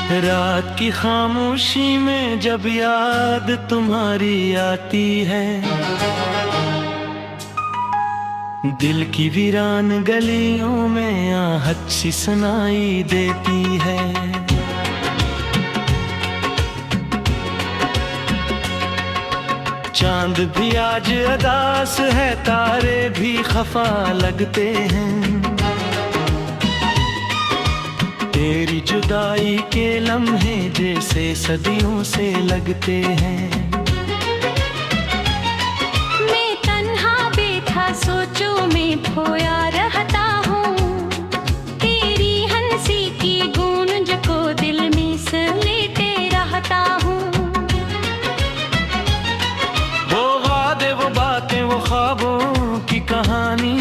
रात की खामोशी में जब याद तुम्हारी आती है, दिल की वीरान गलियों में आहट सी सुनाई देती है। चांद भी आज अदास है, तारे भी खफा लगते हैं, तेरी जुदाई के लम्हे जैसे सदियों से लगते हैं। मैं तन्हा बैठा सोचों में खोया रहता हूँ, तेरी हंसी की गूंज को दिल में समेटे रहता हूँ। वो वादे वो बातें वो ख्वाबों की कहानी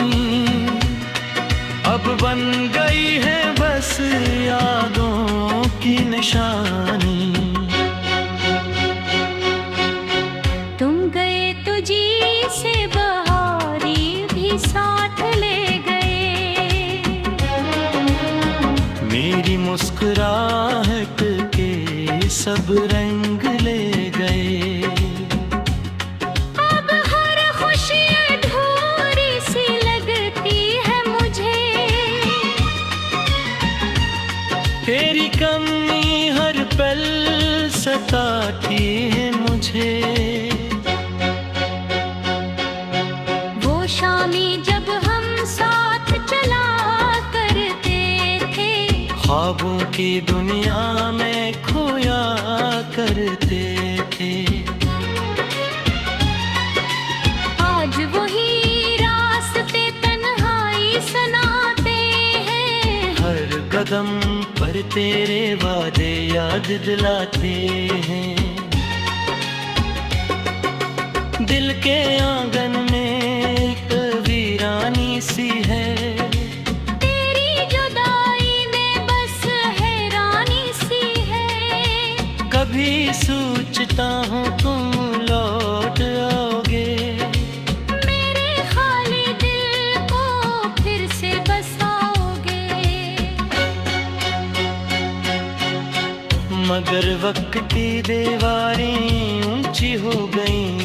अब बन गई है बस यादों की निशानी। तुम गए तो जी से बहारी भी साथ ले गए, मेरी मुस्कुराहट के सब रंग ले गए। तेरी कमी हर पल सताती है मुझे, वो शामें जब हम साथ चला करते थे, ख्वाबों की दुनिया में खोया करते थे। आज वही रास्ते तन्हाई सुनाते हैं, हर कदम पर तेरे वादे याद दिलाते हैं। दिल के आंगन में एक वीरानी सी है, तेरी जुदाई में बस हैरानी सी है। कभी सोचता हूँ तुम लौट आओगे, मेरे खाली दिल को फिर से बसाओगे। मगर वक्त की दीवारें ऊंची हो गईं,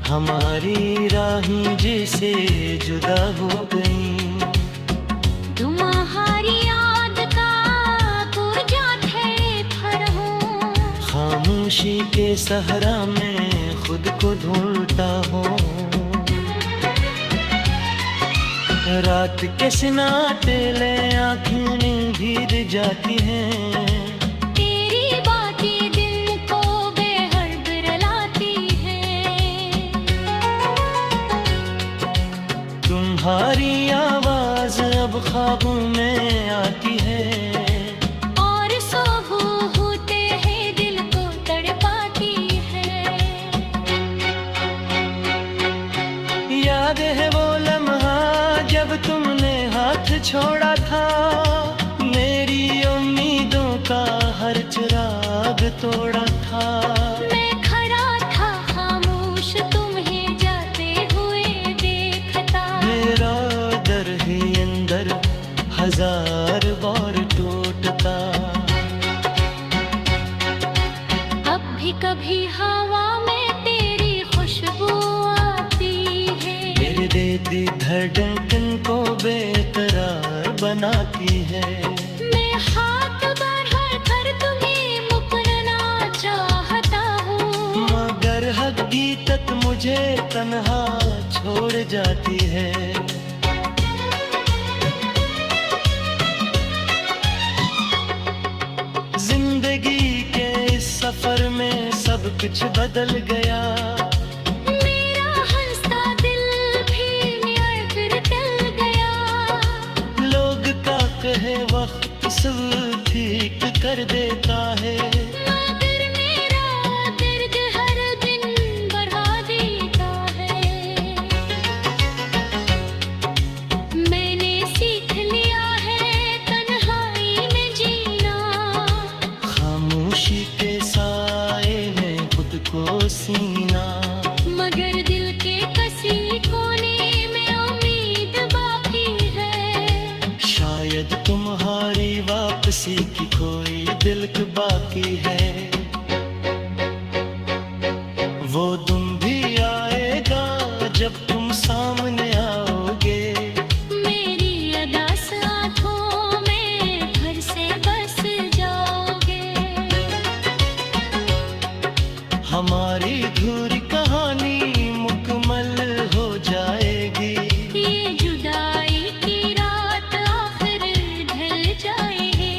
हमारी राहें जैसे जुदा हो गईं। तुम्हारी याद का पूजा थे फर हूँ, खामोशी के सहरा में खुद को ढूंढता हूँ। रात के सन्नाटे ले आँखें भीग जाती हैं, तुम्हारी आवाज अब ख्वाबों में आती है, और सोबू होते हैं दिल को तड़पाती है। याद है वो लम्हा जब तुमने हाथ छोड़ा था, मेरी उम्मीदों का हर चिराग तोड़ा था। मैं खड़ा था खामोश तुम्हें जाते हुए देखता, मेरा दर ही अंदर हजार बार टूटता। अब भी कभी हवा में तेरी खुशबू आती है, मेरे देती धड़कन को बेकरार बनाती है। मैं हाथ बढ़ा कर तुम्हें मुकरना चाहता हूँ, मगर हकीकत मुझे तन्हा छोड़ जाती है। जिंदगी के इस सफर में सब कुछ बदल गया, मेरा हंसता दिल भी फिर टल गया। लोग का कहे वक्त सब ठीक कर देता है, मगर मेरा दर्द हर दिन बढ़ा देता है। मैंने सीख लिया है तन्हाई में जीना, खामोशी के साए में खुद को सीना। मगर दिल के कसी कोने में उम्मीद बाकी है, शायद तुम्हारी वापसी सी की कोई दिल की बाकी है। वो दिन भी आएगा जब तुम सामने आओगे, मेरी अदास आँखों में घर से बस जाओगे। हमारी अधूरी कहानी मुकम्मल हो जाएगी। ये जुदाई की रात आखिर ढल जाएगी।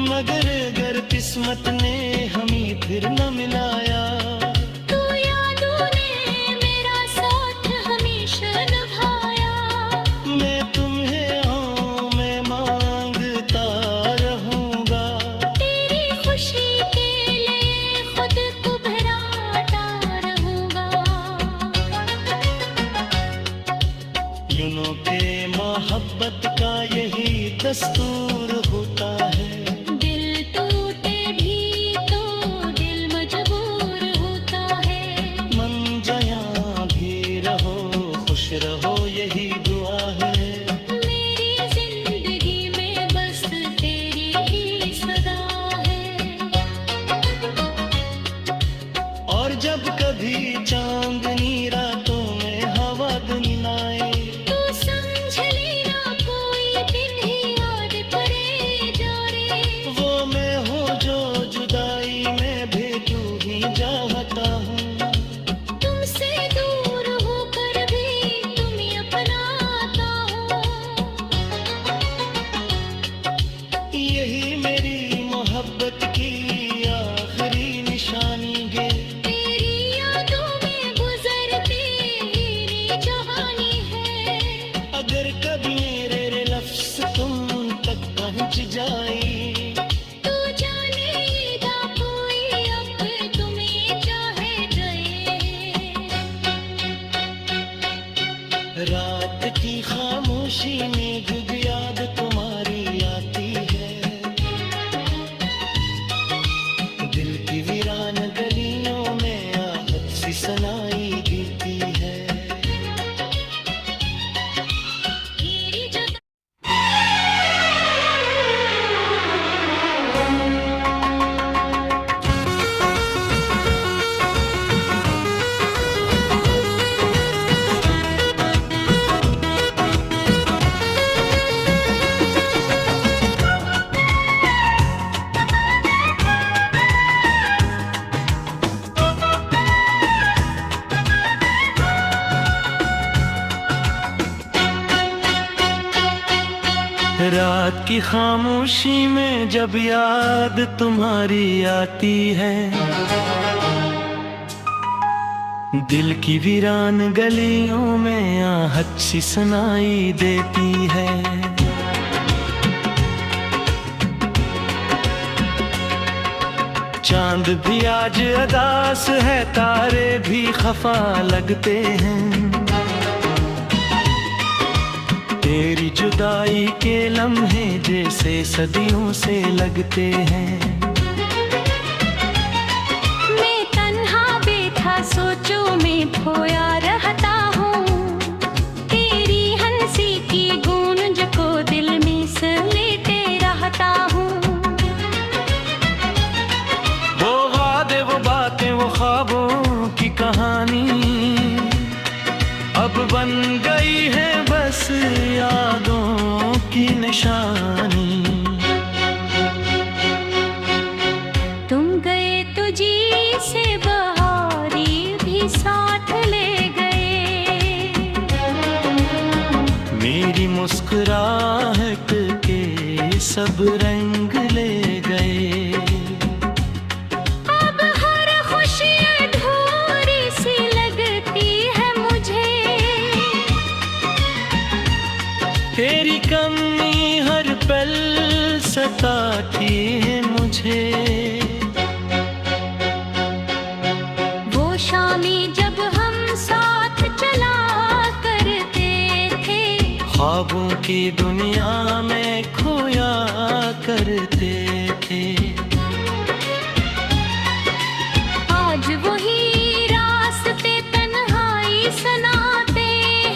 मगर अगर किस्मत ने हमें फिर न मिलाया, तू यादों ने मेरा साथ हमेशा निभाया। मैं तुम्हें हाँ मैं मांगता रहूंगा। तेरी खुशी के लिए खुद को भराता रहूंगा। यूं के मोहब्बत का यही दस्तूर होता है। दिल टूटे भी तो दिल मजबूर होता है। मन जहाँ भी रहो खुश रहो यही दुआ है। मेरी जिंदगी में बस तेरी ही सदा है। और जब कभी चांदनी रातों में हवा दिन आए, तू समझ लेना कोई दिन ही याद पड़े जा रे। वो मैं हूँ जो जुदाई में भी तू ही चाहता हूँ। तुमसे दूर होकर भी तुम्हें अपनाता हूँ। यही मेरी मोहब्बत की आखिरी निशानी गे। तेरी यादों में गुजरती मेरी जवानी है। अगर कभी मेरे लफ्ज़ तुम तक पहुँच जाए, तू जानेगा कोई अब तुम्हें चाहे गए। रात की खामोशी में गुग याद तुम्हारी आती है। दिल की वीरान गलियों में आहट सी सुनाई देती है। तेरी जुदाई रात की खामोशी में जब याद तुम्हारी आती है, दिल की वीरान गलियों में आहट सी सुनाई देती है। चांद भी आज अदास है, तारे भी खफा लगते हैं। तेरी जुदाई के लम्हे जैसे सदियों से लगते हैं। मैं तन्हा बैठा सोचों में खोया रहता हूँ। तेरी हंसी की गूंज को दिल में समेटे रहता हूँ। वो वादे वो बातें वो ख्वाबों की कहानी अब बन गई है बस यादों की निशानी। तुम गए तो जी से बहारी भी साथ ले गए। मेरी मुस्कुराहट के सब रंग ले गए। अब हर खुशी अधूरी सी लगती है मुझे। तेरी कमी हर पल सताती है मुझे। वो शामें जब हम साथ चला करते थे, ख्वाबों की दुनिया में खोया करते थे। आज वही रास्ते तन्हाई सुनाते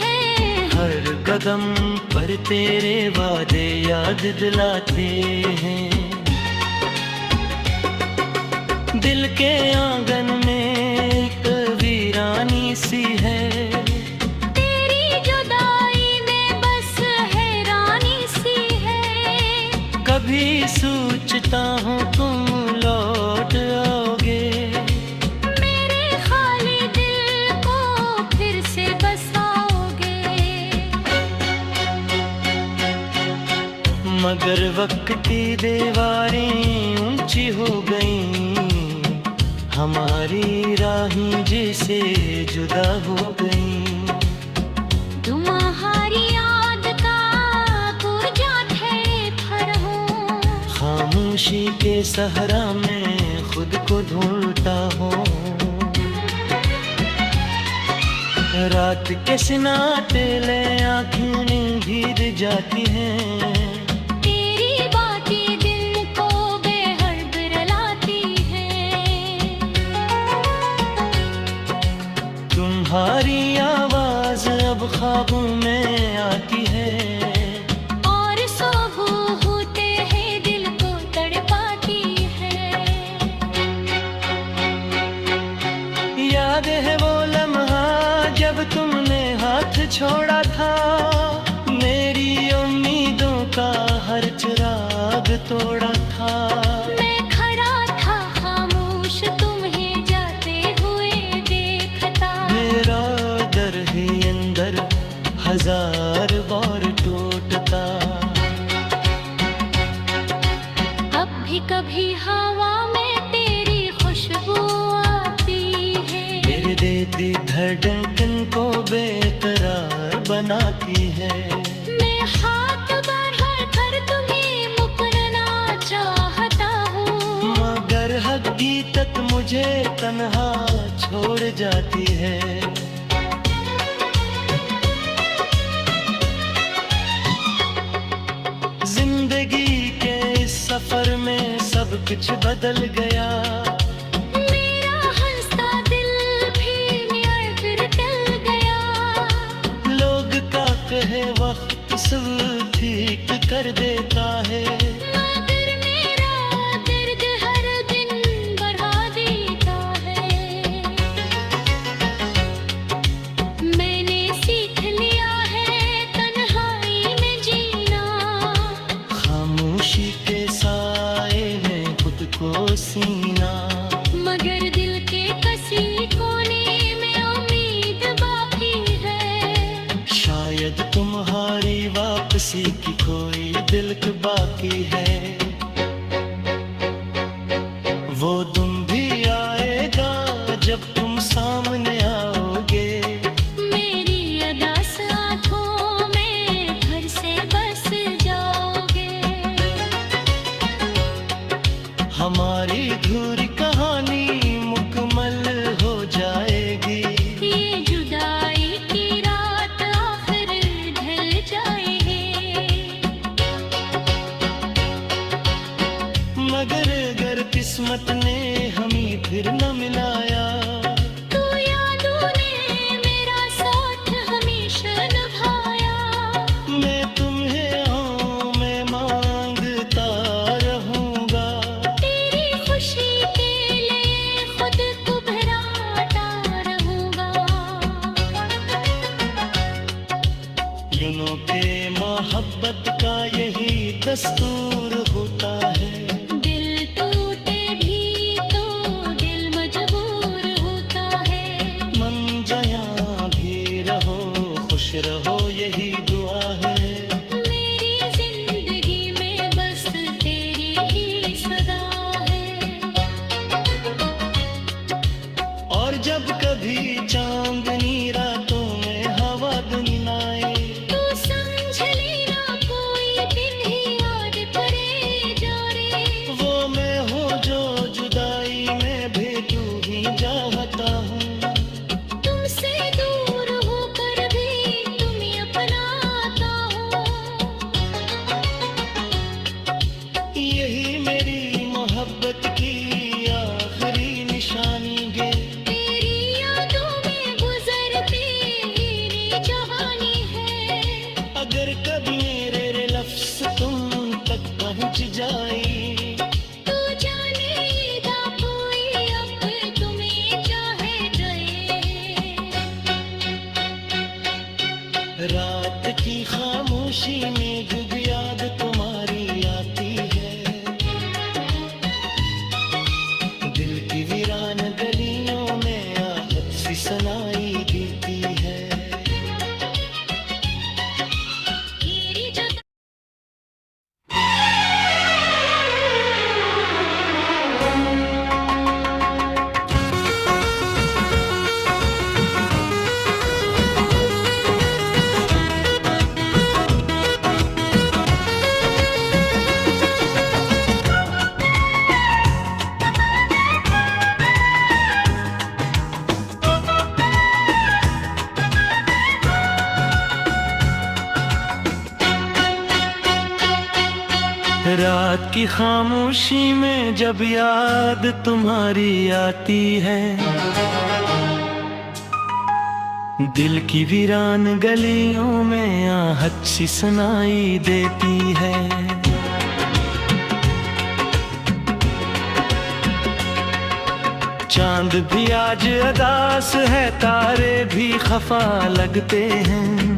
हैं। हर कदम पर और तेरे वादे याद दिलाते हैं। दिल के आंगन में एक वीरानी सी है, तेरी जुदाई में बस हैरानी सी है। कभी सोचता हूँ तुम लौट आओगे, मेरे खाली दिल को फिर से बसाओगे। मगर वक्त की दीवारें ऊंची हो गईं, हमारी राहें जैसे जुदा हो गईं। तुम्हारी याद का पुरजा ठहरे फर हूँ, खामोशी के सहरा में खुद को ढूंढता हूँ। रात के सिनाटे ले आँखें भीग जाती हैं, तेरी बातें दिल को बेहद रुलाती हैं। तुम्हारी आवाज अब ख्वाबों में आती है, और सोबू होते हैं दिल को तड़पाती है। याद है वो लम्हा जब तुमने हाथ छोड़ा था, मेरी उम्मीदों का हर चिराग तोड़ा था। मैं खड़ा था खामोश तुम्हें जाते हुए देखता, मेरा दर ही अंदर हजार बार टूटता। अब भी कभी हवा में तेरी खुशबू आती है, मेरे देती धड़कन को बेकरार बनाती है। मैं हाथ बढ़ा कर तुम्हें मुकरना चाहता हूँ, मगर हकीकत मुझे तन्हा छोड़ जाती है। जिंदगी के इस सफर में सब कुछ बदल गया, मेरा हंसता दिल भी न्याय फिर टल गया। लोग का कहे वक्त सब ठीक कर देता है, मगर मेरा दर्द हर दिन बढ़ा देता है। मैंने सीख लिया है तन्हाई में जीना, खामोशी के साए में खुद को सीना। मगर दिल के कसी कोने में उम्मीद बाकी है, शायद तुम्हारी वापसी की कोई दिल की बाकी है। वो तुम भी आएगा जब तुम सामने आओगे, मेरी अदास आँखों में घर से बस जाओगे। हमारी अधूरी कहानी मुकम्मल हो जाएगी। ये जुदाई की रात आखिर ढल जाएगी, मगर अगर किस्मत ने हमें फिर न मिलाया, तू यादों ने मेरा साथ हमेशा निभाया। मैं तुम्हें हाँ मैं मांगता रहूंगा। तेरी खुशी के लिए खुद को भराता रहूंगा। दिलों के मोहब्बत का यही दस्तूर होता है, दिल टूटे भी तो दिल मजबूर होता है। मन जहाँ भी रहो खुश रहो यही दुआ है। मेरी जिंदगी में बस तेरी ही सदा है, और जब कभी चांदनी रातों में हवा दिन आए, तू समझ लेना कोई दिन ही याद रात की खामोशी में जब याद तुम्हारी आती है, दिल की वीरान गलियों में आहट सी सुनाई देती है। चांद भी आज अदास है, तारे भी खफा लगते हैं,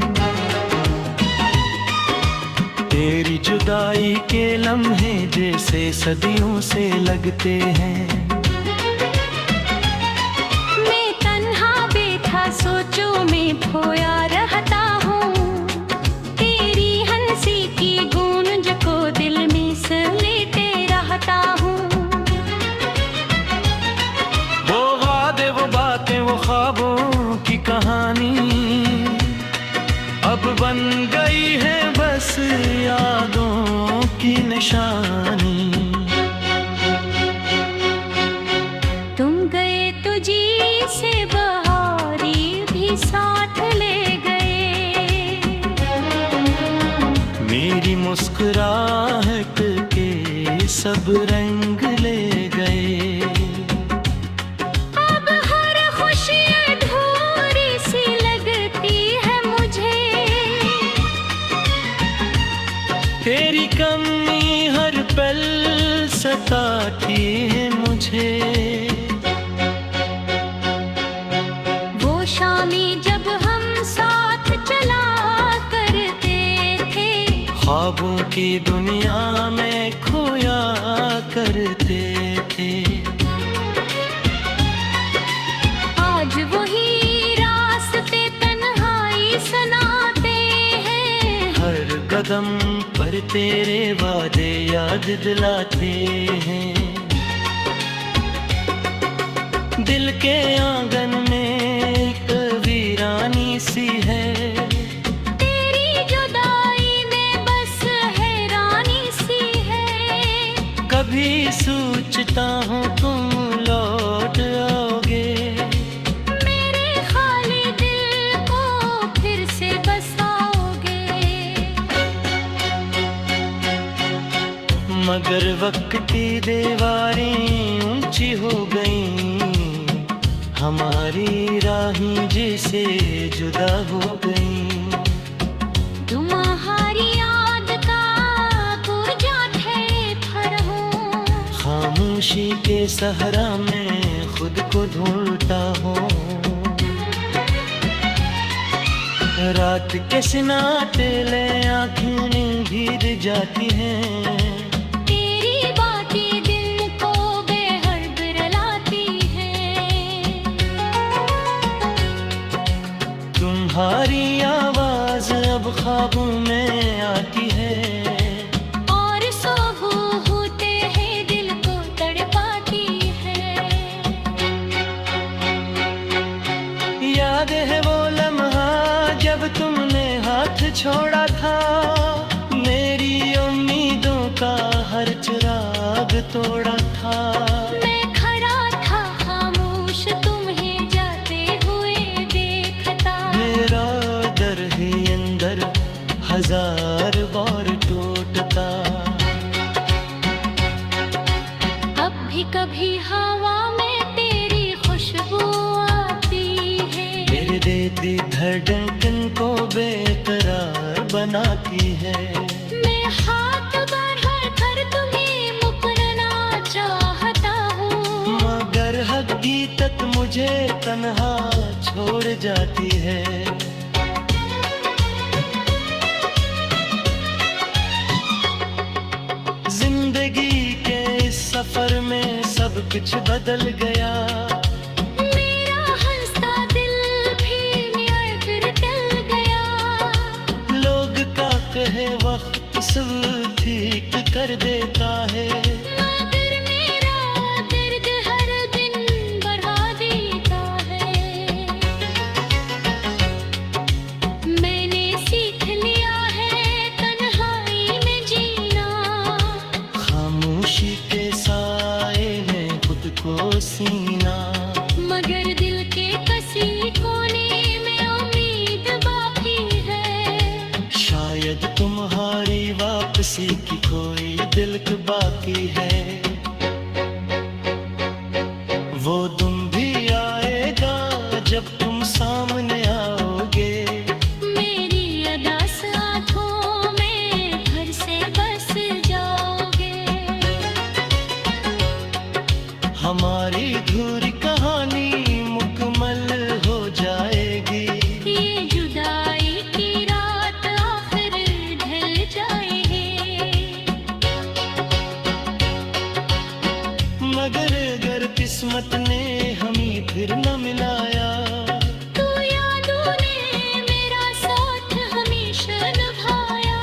तेरी जुदाई के लम्हे जैसे सदियों से लगते हैं। मैं तन्हा बैठा सोचों में खोया रहता हूँ, तेरी हंसी की गूंज को दिल में समेटे रहता हूँ। वो वादे, वो बातें, वो ख्वाबों की कहानी अब बन गई है बस यादों की निशानी। तुम गए तो जी से बहारी भी साथ ले गए, मेरी मुस्कुराहट के सब रंग ले गए। अब हर खुशी अधूरी सी लगती है मुझे, तेरी कमी हर पल सताती है मुझे। वो शामें जब हम साथ चला करते थे, ख्वाबों की दुनिया में खोया करते थे। आज वही रास्ते तन्हाई सुनाते हैं, हर कदम पर तेरे वादे याद दिलाते हैं। दिल के आंगन में एक वीरानी सी है, तेरी जुदाई में बस हैरानी सी है। कभी सोचता हूँ तुम लौट आओगे, मेरे खाली दिल को फिर से बसाओगे। मगर वक्त की दीवारें ऊंची हो गईं, हमारी राहें जैसे जुदा हो गईं। तुम्हारी याद का गुर्जा थे फर हूँ, खामोशी के सहरा में खुद को ढूंढता हूँ। रात के सन्नाटे ले आँखें भीग जाती हैं, तेरी बातें दिल को बेहद रुलाती हैं। तुम्हारी आवाज अब ख्वाबों में आती है, और सोबू होते हैं दिल को तड़पाती है। याद है वो लम्हा जब तुमने हाथ छोड़ा था, मेरी उम्मीदों का हर चिराग तोड़ा था। मैं खड़ा था खामोश तुम्हें जाते हुए देखता, मेरा दर है अंदर हजार बार टूटता। अब भी कभी हवा में तेरी खुशबू आती है, मेरे देती धड़कन को बेकरार बनाती है। मैं हाथ बढ़ा कर तुम्हें मुकरना चाहता हूँ, मगर हकीकत मुझे तन्हा छोड़ जाती है। जिंदगी के इस सफर में सब कुछ बदल गया, मेरा हंसता दिल भी फिर टल गया। लोग का कहे वक्त सब ठीक कर देता है, मगर मेरा दर्द हर दिन बढ़ा देता है। मैंने सीख लिया है तन्हाई में जीना, खामोशी के साए में खुद को सीना। मगर दिल के कसी कोने में उम्मीद बाकी है, शायद तुम्हारी वापसी वापसी की कोई दिल की बाकी है। वो तुम भी आएगा जब तुम सामने आओगे। मेरी अदास आँखों में घर से बस जाओगे। हमारी अधूरी कहानी मुकम्मल हो जाएगी। ये जुदाई की रात आखिर ढल जाएगी। मगर अगर किस्मत ने हमें फिर न मिलाया, तू यादों ने मेरा साथ हमेशा निभाया।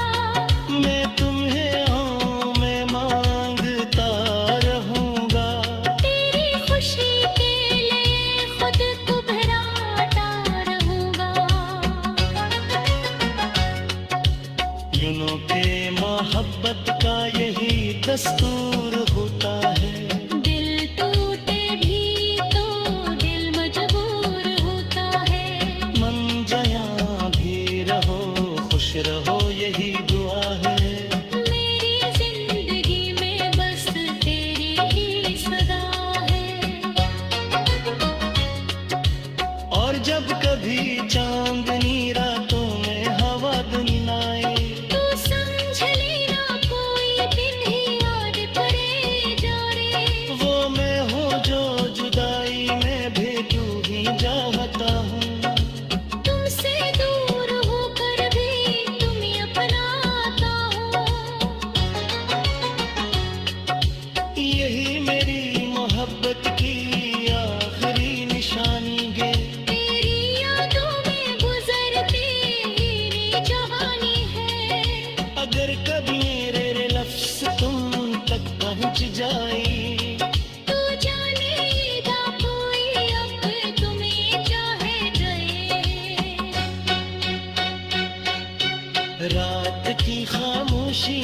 मैं तुम्हें हाँ मैं मांगता रहूंगा। तेरी खुशी के लिए खुद को घबराता रहूंगा। यूं के मोहब्बत का यही दस्तूर होता है। दिल टूटे भी तो दिल मजबूर होता है। मन जहाँ भी रहो खुश रहो यही दुआ है। मेरी जिंदगी में बस तेरी ही सदा है। और जब कभी चांदनी रातों में हवा दिन आए, तू समझ लेना कोई दिन ही याद पड़े जा रे। वो मैं हूँ जो जुदाई में भी तू ही चाहता हूँ। तुमसे दूर होकर भी तुम्हें अपनाता हूँ। यही मेरी मोहब्बत की आखिरी निशानी गे। तेरी यादों में गुजरती मेरी जवानी है। अगर कभी मेरे लफ्ज़ तुम तक पहुँच जाए, तू जानेगा कोई अब तुम्हें चाहे गए। रात की खामोशी